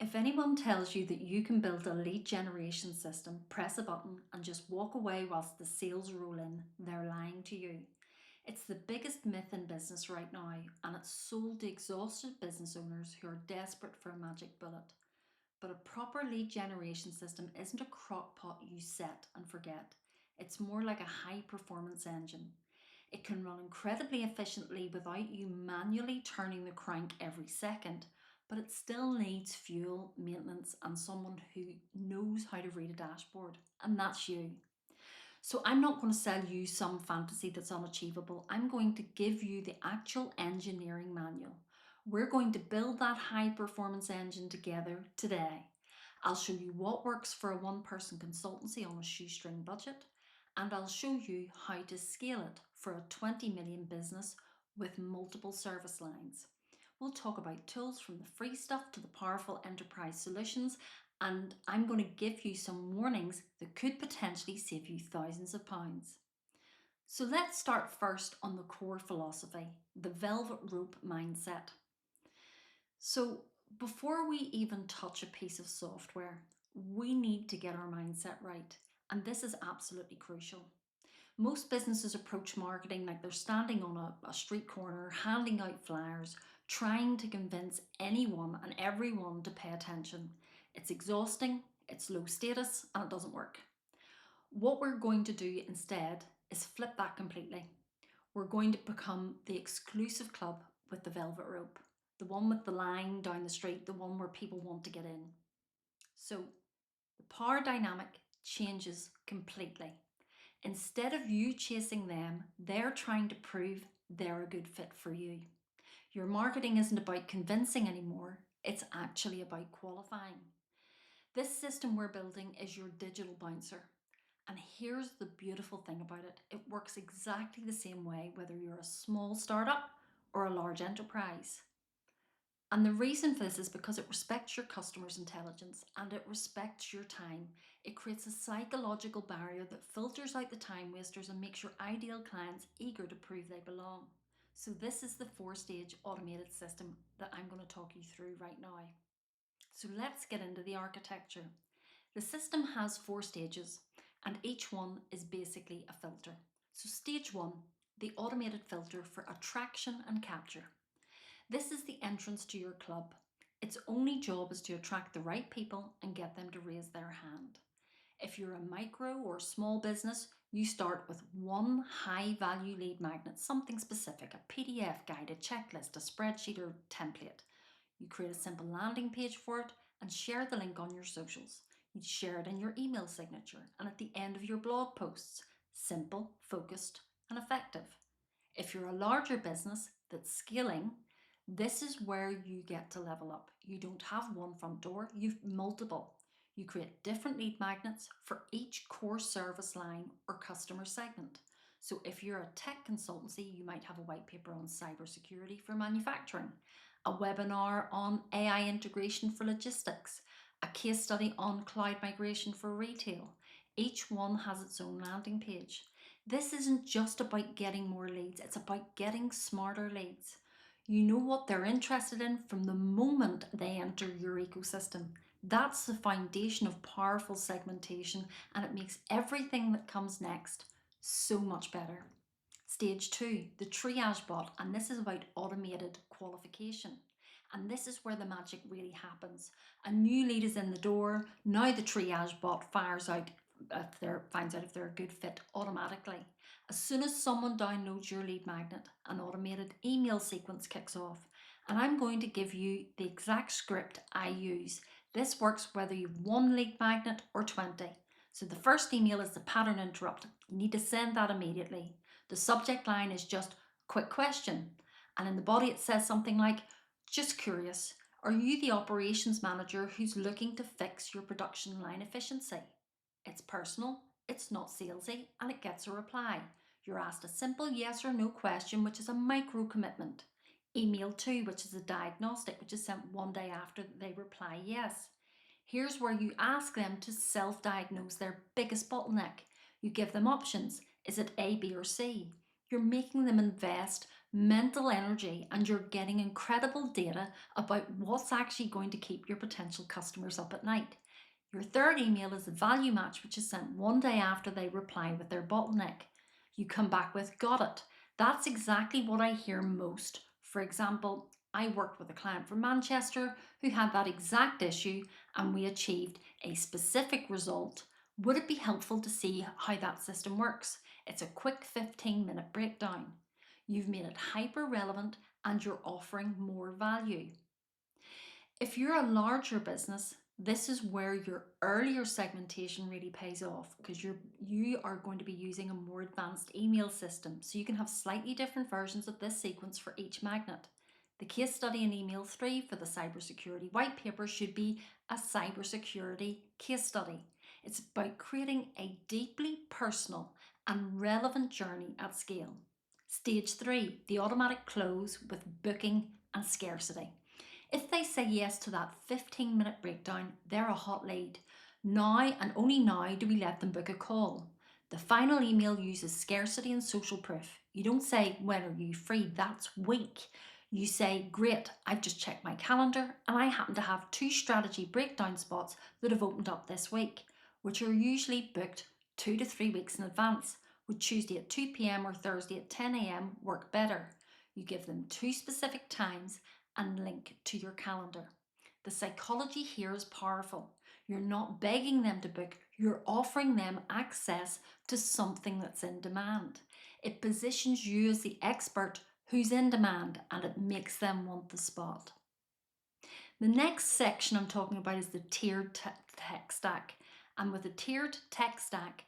If anyone tells you that you can build a lead generation system, press a button, and just walk away whilst the sales roll in, they're lying to you. It's the biggest myth in business right now, and it's sold to exhausted business owners who are desperate for a magic bullet. But a proper lead generation system isn't a crock pot you set and forget. It's more like a high performance engine. It can run incredibly efficiently without you manually turning the crank every second, but it still needs fuel, maintenance, and someone who knows how to read a dashboard, and that's you. So I'm not going to sell you some fantasy that's unachievable. I'm going to give you the actual engineering manual. We're going to build that high performance engine together today. I'll show you what works for a one-person consultancy on a shoestring budget, and I'll show you how to scale it for a 20 million business with multiple service lines. We'll talk about tools from the free stuff to the powerful enterprise solutions, and I'm going to give you some warnings that could potentially save you thousands of pounds. So let's start first on the core philosophy, the velvet rope mindset. So before we even touch a piece of software, we need to get our mindset right. And this is absolutely crucial. Most businesses approach marketing like they're standing on a street corner, handing out flyers, trying to convince anyone and everyone to pay attention. It's exhausting, it's low status, and it doesn't work. What we're going to do instead is flip that completely. We're going to become the exclusive club with the velvet rope, the one with the line down the street, the one where people want to get in. So the power dynamic changes completely. Instead of you chasing them, they're trying to prove they're a good fit for you. Your marketing isn't about convincing anymore, it's actually about qualifying. This system we're building is your digital bouncer. And here's the beautiful thing about it. It works exactly the same way whether you're a small startup or a large enterprise. And the reason for this is because it respects your customers' intelligence and it respects your time. It creates a psychological barrier that filters out the time wasters and makes your ideal clients eager to prove they belong. So this is the 4-stage automated system that I'm going to talk you through right now. So let's get into the architecture. The system has 4 stages and each one is basically a filter. So stage 1, the automated filter for attraction and capture. This is the entrance to your club. Its only job is to attract the right people and get them to raise their hand. If you're a micro or small business, you start with one high value lead magnet, something specific, a PDF guide, a checklist, a spreadsheet or template. You create a simple landing page for it and share the link on your socials. You share it in your email signature and at the end of your blog posts. Simple, focused and effective. If you're a larger business that's scaling, this is where you get to level up. You don't have one front door, you've multiple. You create different lead magnets for each core service line or customer segment. So if you're a tech consultancy, you might have a white paper on cybersecurity for manufacturing, a webinar on AI integration for logistics, a case study on cloud migration for retail. Each one has its own landing page. This isn't just about getting more leads, it's about getting smarter leads. You know what they're interested in from the moment they enter your ecosystem. That's the foundation of powerful segmentation, and it makes everything that comes next so much better. Stage 2, the triage bot, and this is about automated qualification. And this is where the magic really happens. A new lead is in the door, now the triage bot fires out finds out if they're a good fit automatically. As soon as someone downloads your lead magnet, an automated email sequence kicks off. And I'm going to give you the exact script I use. This works whether you've one lead magnet or 20. So the first email is the pattern interrupt. You need to send that immediately. The subject line is just quick question. And in the body it says something like, just curious, are you the operations manager who's looking to fix your production line efficiency? It's personal, it's not salesy, and it gets a reply. You're asked a simple yes or no question, which is a micro commitment. Email 2, which is a diagnostic, which is sent one day after they reply yes. Here's where you ask them to self-diagnose their biggest bottleneck. You give them options. Is it A, B, or C? You're making them invest mental energy, and you're getting incredible data about what's actually going to keep your potential customers up at night. Your third email is a value match, which is sent one day after they reply with their bottleneck. You come back with, got it. That's exactly what I hear most. For example, I worked with a client from Manchester who had that exact issue and we achieved a specific result. Would it be helpful to see how that system works? It's a quick 15-minute breakdown. You've made it hyper relevant and you're offering more value. If you're a larger business, this is where your earlier segmentation really pays off because you are going to be using a more advanced email system. So you can have slightly different versions of this sequence for each magnet. The case study in email 3 for the cybersecurity white paper should be a cybersecurity case study. It's about creating a deeply personal and relevant journey at scale. Stage 3, the automatic close with booking and scarcity. If they say yes to that 15-minute breakdown, they're a hot lead. Now and only now do we let them book a call. The final email uses scarcity and social proof. You don't say, when are you free? That's weak. You say, great, I've just checked my calendar and I happen to have 2 strategy breakdown spots that have opened up this week, which are usually booked 2 to 3 weeks in advance. Would Tuesday at 2 p.m. or Thursday at 10 a.m. work better? You give them 2 specific times and link to your calendar. The psychology here is powerful. You're not begging them to book, you're offering them access to something that's in demand. It positions you as the expert who's in demand and it makes them want the spot. The next section I'm talking about is the tiered tech stack. And with the tiered tech stack,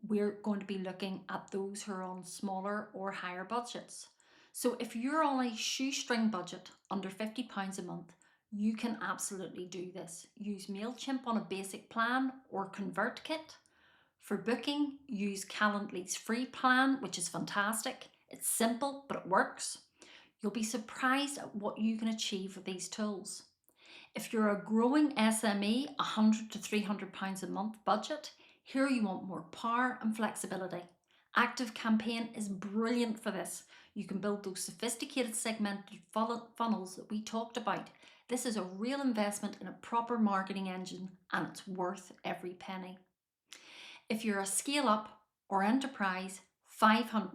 we're going to be looking at those who are on smaller or higher budgets. So if you're on a shoestring budget under £50 a month, you can absolutely do this. Use MailChimp on a basic plan or ConvertKit. For booking, use Calendly's free plan, which is fantastic. It's simple, but it works. You'll be surprised at what you can achieve with these tools. If you're a growing SME, £100 to £300 a month budget, here you want more power and flexibility. ActiveCampaign is brilliant for this. You can build those sophisticated segmented funnels that we talked about. This is a real investment in a proper marketing engine and it's worth every penny. If you're a scale up or enterprise,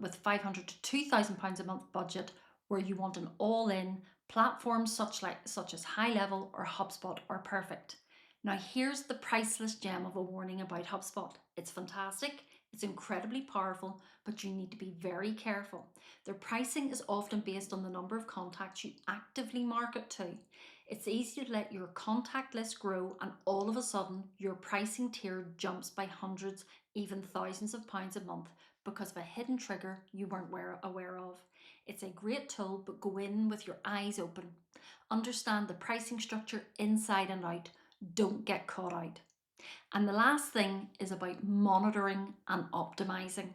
with £500 to £2,000 a month budget, where you want an all-in, platforms such as High Level or HubSpot are perfect. Now here's the priceless gem of a warning about HubSpot. It's fantastic, it's incredibly powerful, but you need to be very careful. Their pricing is often based on the number of contacts you actively market to. It's easy to let your contact list grow and all of a sudden your pricing tier jumps by hundreds, even thousands of pounds a month because of a hidden trigger you weren't aware of. It's a great tool, but go in with your eyes open. Understand the pricing structure inside and out. Don't get caught out. And the last thing is about monitoring and optimizing.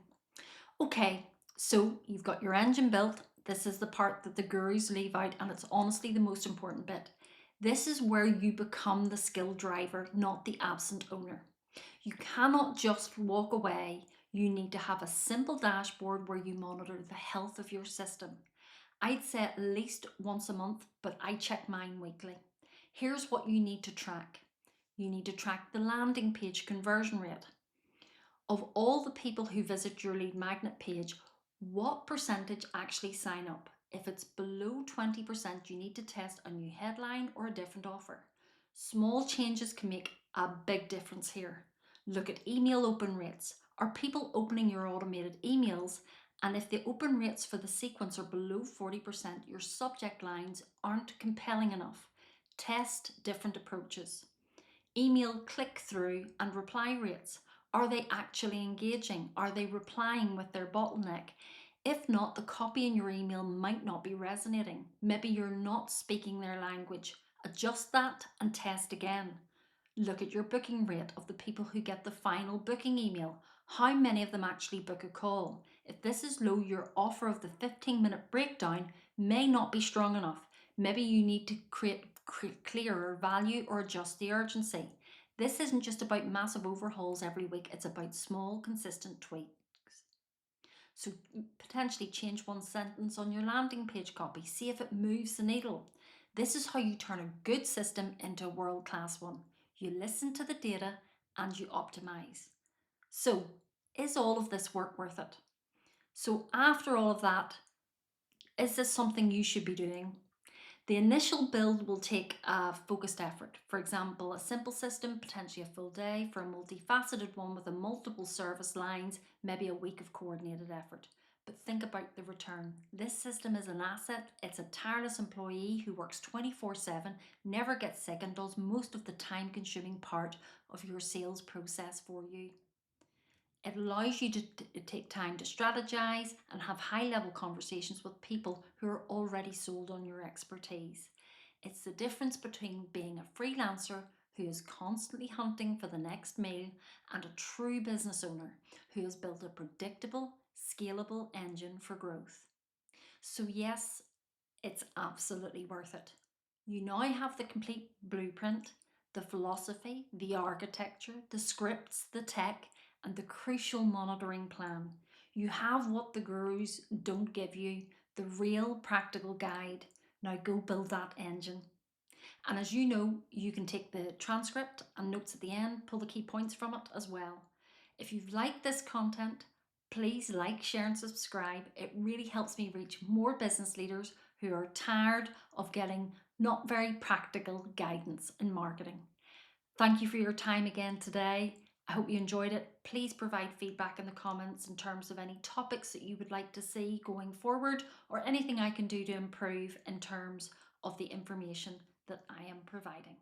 Okay, so you've got your engine built. This is the part that the gurus leave out, and it's honestly the most important bit. This is where you become the skill driver, not the absent owner. You cannot just walk away. You need to have a simple dashboard where you monitor the health of your system. I'd say at least once a month, but I check mine weekly. Here's what you need to track. You need to track the landing page conversion rate. Of all the people who visit your lead magnet page, what percentage actually sign up? If it's below 20%, you need to test a new headline or a different offer. Small changes can make a big difference here. Look at email open rates. Are people opening your automated emails? And if the open rates for the sequence are below 40%, your subject lines aren't compelling enough. Test different approaches. Email click-through and reply rates. Are they actually engaging? Are they replying with their bottleneck? If not, the copy in your email might not be resonating. Maybe you're not speaking their language. Adjust that and test again. Look at your booking rate of the people who get the final booking email. How many of them actually book a call? If this is low, your offer of the 15-minute breakdown may not be strong enough. Maybe you need to create clearer value or adjust the urgency. This isn't just about massive overhauls every week, it's about small, consistent tweaks. So potentially change one sentence on your landing page copy, see if it moves the needle. This is how you turn a good system into a world-class one. You listen to the data and you optimize. So is all of this work worth it? So after all of that, is this something you should be doing? The initial build will take a focused effort. For example, a simple system, potentially a full day. For a multifaceted one with a multiple service lines, maybe a week of coordinated effort. But think about the return. This system is an asset. It's a tireless employee who works 24/7, never gets sick, and does most of the time-consuming part of your sales process for you. It allows you to take time to strategize and have high level conversations with people who are already sold on your expertise. It's the difference between being a freelancer who is constantly hunting for the next meal and a true business owner who has built a predictable, scalable engine for growth. So, yes, it's absolutely worth it. You now have the complete blueprint, the philosophy, the architecture, the scripts, the tech, and the crucial monitoring plan. You have what the gurus don't give you, the real practical guide. Now go build that engine. And as you know, you can take the transcript and notes at the end, pull the key points from it as well. If you've liked this content, please like, share, and subscribe. It really helps me reach more business leaders who are tired of getting not very practical guidance in marketing. Thank you for your time again today. I hope you enjoyed it. Please provide feedback in the comments in terms of any topics that you would like to see going forward, or anything I can do to improve in terms of the information that I am providing.